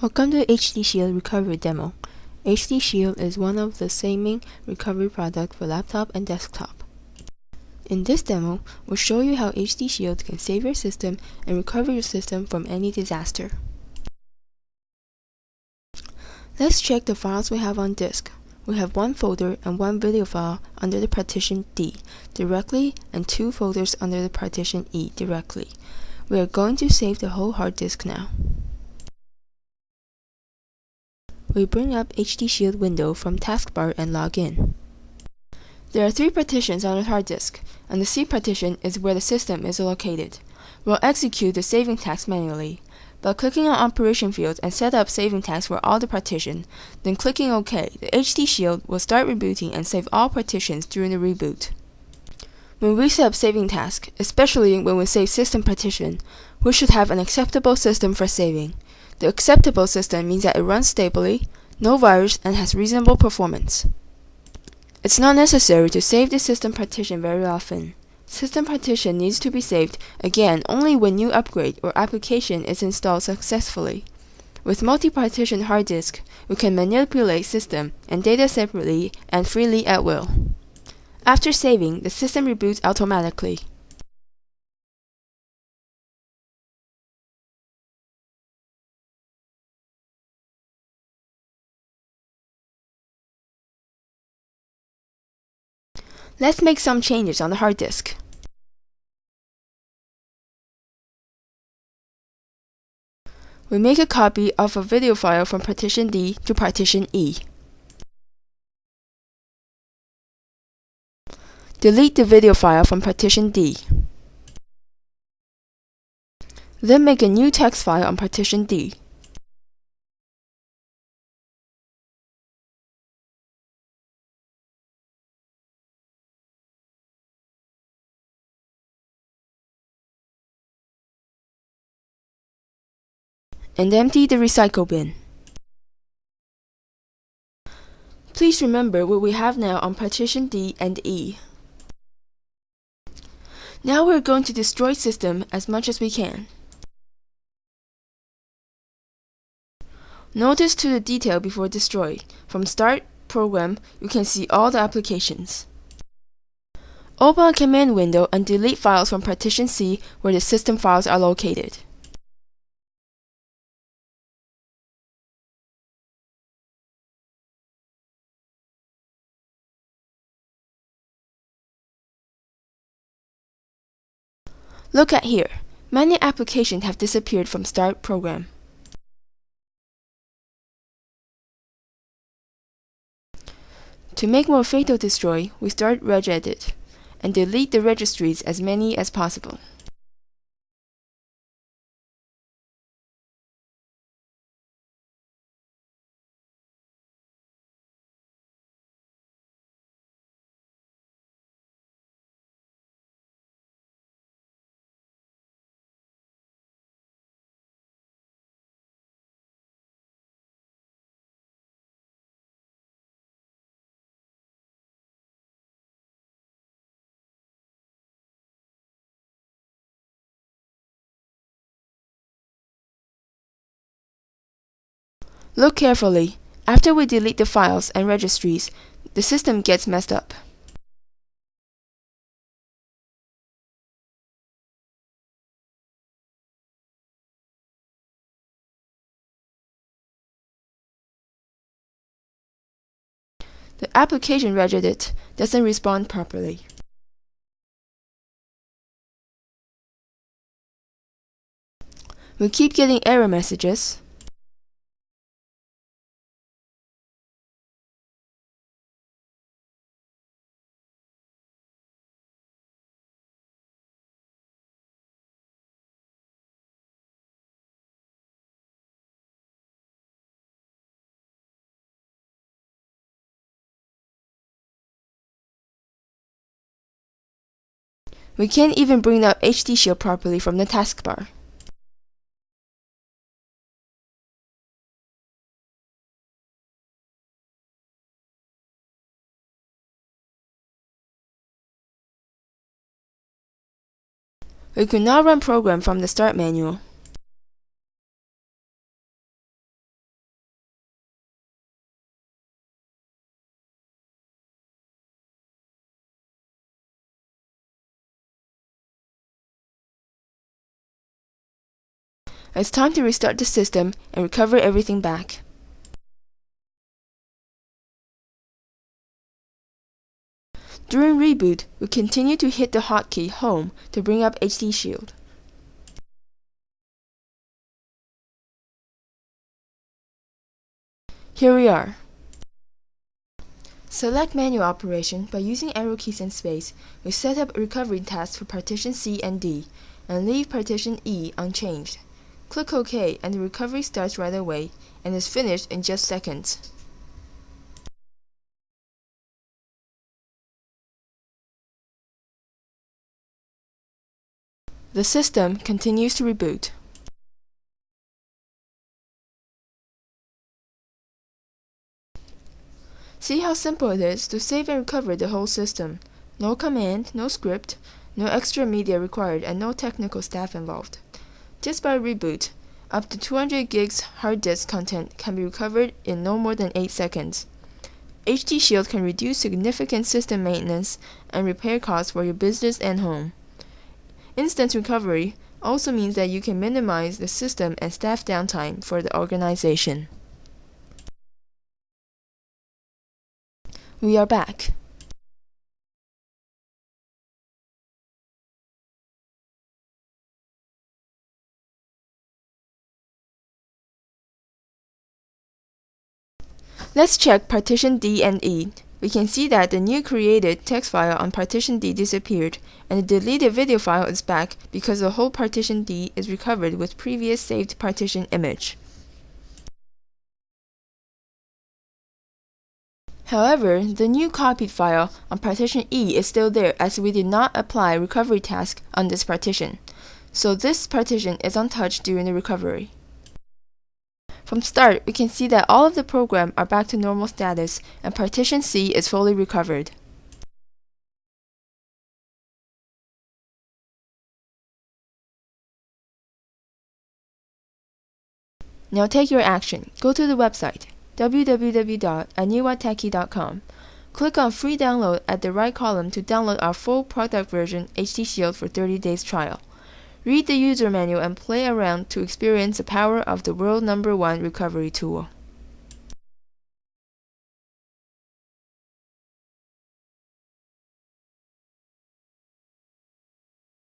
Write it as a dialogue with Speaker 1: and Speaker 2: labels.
Speaker 1: Welcome to HDShield Recovery demo. HDShield is one of the saving recovery products for laptop and desktop. In this demo, we'll show you how HDShield can save your system and recover your system from any disaster. Let's check the files we have on disk. We have one folder and one video file under the partition D directly and two folders under the partition E directly. We are going to save the whole hard disk now. We bring up HDShield window from taskbar and log in. There are three partitions on the hard disk, and the C partition is where the system is located. We'll execute the saving task manually. By clicking on Operation Field and set up saving task for all the partition, then clicking OK, the HDShield will start rebooting and save all partitions during the reboot. When we set up saving task, especially when we save system partition, we should have an acceptable system for saving. The acceptable system means that it runs stably, no virus, and has reasonable performance. It's not necessary to save the system partition very often. System partition needs to be saved, again, only when new upgrade or application is installed successfully. With multi-partition hard disk, we can manipulate system and data separately and freely at will. After saving, the system reboots automatically. Let's make some changes on the hard disk. We make a copy of a video file from partition D to partition E. Delete the video file from partition D. Then make a new text file on partition D. And empty the recycle bin. Please remember what we have now on partition D and E. Now we're going to destroy system as much as we can. Notice to the detail before destroy. From Start Program, you can see all the applications. Open a command window and delete files from partition C where the system files are located. Look at here. Many applications have disappeared from Start Program. To make more fatal destroy, we start regedit and delete the registries as many as possible. Look carefully. After we delete the files and registries, the system gets messed up. The application regedit doesn't respond properly. We keep getting error messages. We can't even bring up HDShield properly from the taskbar. We could now run program from the start manual. It's time to restart the system and recover everything back. During reboot, we continue to hit the hotkey Home to bring up HDShield. Here we are. Select Manual Operation by using arrow keys and space. We set up a recovery task for partition C and D, and leave partition E unchanged. Click OK and the recovery starts right away, and is finished in just seconds. The system continues to reboot. See how simple it is to save and recover the whole system. No command, no script, no extra media required, and no technical staff involved. Just by reboot, up to 200 gigs hard disk content can be recovered in no more than 8 seconds. HDShield can reduce significant system maintenance and repair costs for your business and home. Instant recovery also means that you can minimize the system and staff downtime for the organization. We are back. Let's check partition D and E. We can see that the new created text file on partition D disappeared, and the deleted video file is back because the whole partition D is recovered with previous saved partition image. However, the new copied file on partition E is still there as we did not apply recovery task on this partition, so this partition is untouched during the recovery. From start, we can see that all of the program are back to normal status and partition C is fully recovered. Now take your action. Go to the website www.aniwatechie.com. Click on Free Download at the right column to download our full product version HDShield for 30 days trial. Read the user manual and play around to experience the power of the world #1 recovery tool.